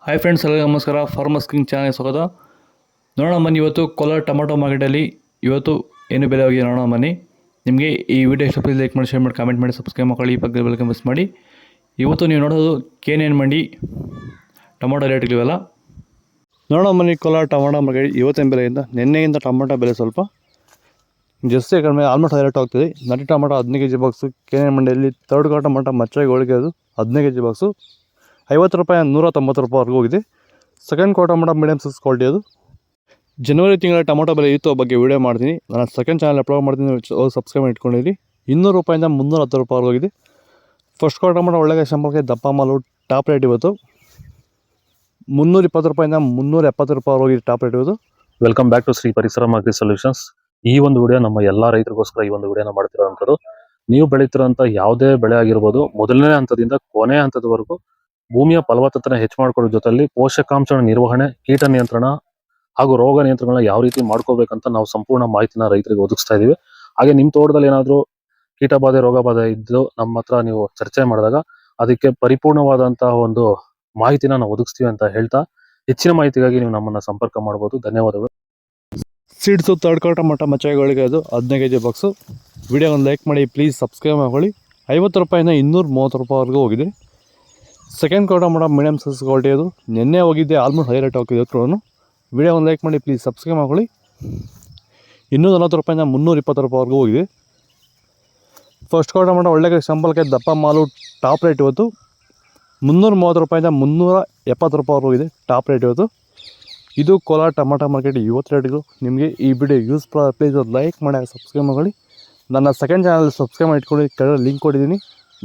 Hi friends, ಎಲ್ಲರಿಗೂ ನಮಸ್ಕಾರ. Farmers king channel ಸ್ವಾಗತ. ನೋಡೋಣ ಬನ್ನಿ, ಇವತ್ತು ಕೋಲಾರ ಟೊಮಾಟೊ ಮಾರ್ಕೆಟಲ್ಲಿ ಇವತ್ತು ಏನು ಬೆಲೆ ಹೋಗಿದೆ ನೋಡೋಣ ಬನ್ನಿ. ನಿಮಗೆ ಈ ವಿಡಿಯೋ ಇಷ್ಟ ಪ್ಲೀಸ್ ಲೈಕ್ ಮಾಡಿ, ಶೇರ್ ಮಾಡಿ, ಕಾಮೆಂಟ್ ಮಾಡಿ, ಸಬ್ಸ್ಕ್ರೈಬ್ ಮಾಡಿ, ಪಕ್ಕದ ಬೆಲ್ ಮಿಸ್ ಮಾಡಿ. ಇವತ್ತು ನೀವು ನೋಡೋದು KNN ಮಂಡಿ ಟೊಮಾಟೊ ರೇಟ್ಗಳಿವೆಲ್ಲ ನೋಡೋಣ ಬನ್ನಿ. ಕೋಲಾರ ಟೊಮಾಟೊ ಮಾರ್ಕೆಟ್ ಇವತ್ತಿನ ಬೆಲೆಯಿಂದ ನಿನ್ನೆಯಿಂದ ಟೊಮಾಟೊ ಬೆಲೆ ಸ್ವಲ್ಪ ಜಾಸ್ತಿ ಕಡಿಮೆ, ಆಲ್ಮೋಸ್ಟ್ ರೇಟ್ ಹೋಗ್ತದೆ. ನಾಟಿ ಟೊಮಾಟೊ 15 kg ಬಾಕ್ಸು KNN ಮಂಡಿಯಲ್ಲಿ ತರ್ಡ್ ಕ್ವಾರ್ಟರ್ ಟೊಮಾಟೊ ಮಚ್ಚಾಗಿ ಹೋಳಿಗೆ ಅದು 15 kg ಬಾಕ್ಸು 50 ರೂಪಾಯಿ 190 ರೂಪಾಯಿವರೆಗೂ ಹೋಗಿದೆ. Second quarter tomato medium size quality ಅದು. ಜನವರಿ ತಿಂಗಳ ಟೊಮಾಟೊ ಬೆಲೆ ಇತ್ತು ಬಗ್ಗೆ ವೀಡಿಯೋ ಮಾಡ್ತೀನಿ. ನಾನು ಸೆಕೆಂಡ್ ಚಾನಲ್ ಅಪ್ಲೋಡ್ ಮಾಡ್ತೀನಿ, ಸಬ್ಸ್ಕ್ರೈಬ್ ಮಾಡಿ ಇಟ್ಕೊಂಡಿರಿ. 200 ರೂಪಾಯಿಂದ 310 ರೂಪಾಯಿವರೆಗೂ ಹೋಗಿದೆ. ಫಸ್ಟ್ ಕ್ವಾರ್ಟರ್ ಟೊಮಾಟೊ ಒಳ್ಳೆಗೆ ಸಂಪರ್ಕ ದಪ್ಪ ಮಾಲು ಟಾಪ್ ರೇಟ್ ಇವತ್ತು 320 ರೂಪಾಯಿಂದ 370 ರೂಪಾಯಿವರೆಗೂ ಹೋಗಿದೆ ಟಾಪ್ ರೇಟ್ ಇವತ್ತು. ವೆಲ್ಕಮ್ ಬ್ಯಾಕ್ ಟು ಶ್ರೀ ಪರಿಸರ ಅಗ್ರಿ ಸೊಲ್ಯೂಷನ್ಸ್. ಈ ಒಂದು ವಿಡಿಯೋ ನಮ್ಮ ಎಲ್ಲಾ ರೈತರಿಗೋಸ್ಕರ ಈ ಒಂದು ವಿಡಿಯೋನ ಮಾಡ್ತಿರೋಂಥದ್ದು. ನೀವು ಬೆಳೀತಿರೋಂಥ ಯಾವುದೇ ಬೆಳೆ ಆಗಿರ್ಬೋದು, ಮೊದಲನೇ ಹಂತದಿಂದ ಕೊನೆ ಹಂತದವರೆಗೂ ಭೂಮಿಯ ಫಲವತ್ತತೆ ಹೆಚ್ಚು ಮಾಡ್ಕೊಳ್ಳೋ ಜೊತೆಲಿ ಪೋಷಕಾಂಶ ನಿರ್ವಹಣೆ, ಕೀಟ ನಿಯಂತ್ರಣ ಹಾಗೂ ರೋಗ ನಿಯಂತ್ರಣಗಳನ್ನ ಯಾವ ರೀತಿ ಮಾಡ್ಕೋಬೇಕಂತ ನಾವು ಸಂಪೂರ್ಣ ಮಾಹಿತಿನ ರೈತರಿಗೆ ಒದಗಿಸ್ತಾ ಇದೀವಿ. ಹಾಗೆ ನಿಮ್ಮ ತೋಟದಲ್ಲಿ ಏನಾದರೂ ಕೀಟಬಾಧೆ, ರೋಗ ಬಾಧೆ ಇದ್ದು ನಮ್ಮ ಹತ್ರ ನೀವು ಚರ್ಚೆ ಮಾಡಿದಾಗ ಅದಕ್ಕೆ ಪರಿಪೂರ್ಣವಾದಂತಹ ಒಂದು ಮಾಹಿತಿನ ನಾವು ಒದಗಿಸ್ತೀವಿ ಅಂತ ಹೇಳ್ತಾ, ಹೆಚ್ಚಿನ ಮಾಹಿತಿಗಾಗಿ ನೀವು ನಮ್ಮನ್ನ ಸಂಪರ್ಕ ಮಾಡಬಹುದು. ಧನ್ಯವಾದಗಳು. ಸೀಡ್ಸು ತರ್ಡ್ ಕ್ವಾರ್ಟರ್ ಟೊಮಾಟೊ ಮಚ್ಚಾಗಿಗಳಿಗೆ ಅದು 15 kg ಬಾಕ್ಸು. ವಿಡಿಯೋ ಒಂದು ಲೈಕ್ ಮಾಡಿ, ಪ್ಲೀಸ್ ಸಬ್ಸ್ಕ್ರೈಬ್ ಮಾಡ್ಕೊಳ್ಳಿ. 50 ರೂಪಾಯಿಂದ 230 ರೂಪಾಯಿವರೆಗೂ ಹೋಗಿದೆ. Second quarter tomato medium size quality ಅದು. ನಿನ್ನೆ ಹೋಗಿದ್ದೆ, ಆಲ್ಮೋಸ್ಟ್ ಹೈ ರೇಟ್ ಹೋಗಿದೆ ಕ್ರೋನು. ವಿಡಿಯೋ ಒಂದು ಲೈಕ್ ಮಾಡಿ, ಪ್ಲೀಸ್ ಸಬ್ಸ್ಕ್ರೈಬ್ ಮಾಡ್ಕೊಳ್ಳಿ. 240 ರೂಪಾಯಿಂದ 320 ರೂಪಾಯಿವರೆಗೂ ಹೋಗಿದೆ. ಫಸ್ಟ್ ಕ್ವಾರ್ಟರ್ ಟೊಮಾಟೊ ಒಳ್ಳೆಗೆ ಸಂಬಳಕ್ಕೆ ದಪ್ಪ ಮಾಲು ಟಾಪ್ ರೇಟ್ ಇವತ್ತು 330 ರೂಪಾಯಿಂದ 370 ರೂಪಾಯಿವರೆಗೂ ಹೋಗಿದೆ ಟಾಪ್ ರೇಟ್ ಇವತ್ತು. ಇದು ಕೋಲಾರ ಟೊಮಾಟೊ ಮಾರ್ಕೆಟ್ ಇವತ್ತು ರೇಟ್ಗಳು. ನಿಮಗೆ ಈ ವಿಡಿಯೋ ಯೂಸ್ಫುಲ್ ಪ್ಲೀಸ್ ಒಂದು ಲೈಕ್ ಮಾಡಿ, ಸಬ್ಸ್ಕ್ರೈಬ್ ಮಾಡಿ. ನನ್ನ ಸೆಕೆಂಡ್ ಚಾನಲ್ ಸಬ್ಸ್ಕ್ರೈಬ್ ಮಾಡಿ ಇಟ್ಕೊಂಡು ಕೆಳಗೆ ಲಿಂಕ್ ಕೊಟ್ಟಿದ್ದೀನಿ.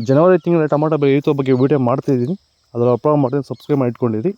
ಜನವರಿ ತಿಂಗಳ ಟೊಮಾಟೊ ಬೆಲೆ ಇವತ್ತು ಬಗ್ಗೆ ವಿಡಿಯೋ ಮಾಡ್ತಾಯಿದ್ದೀನಿ, ಅದರ ಅಪ್ಲೋಡ್ ಮಾಡ್ತೀನಿ, ಸಬ್ಸ್ಕ್ರೈಬ್ ಮಾಡಿ ಇಟ್ಕೊಂಡಿರಿ.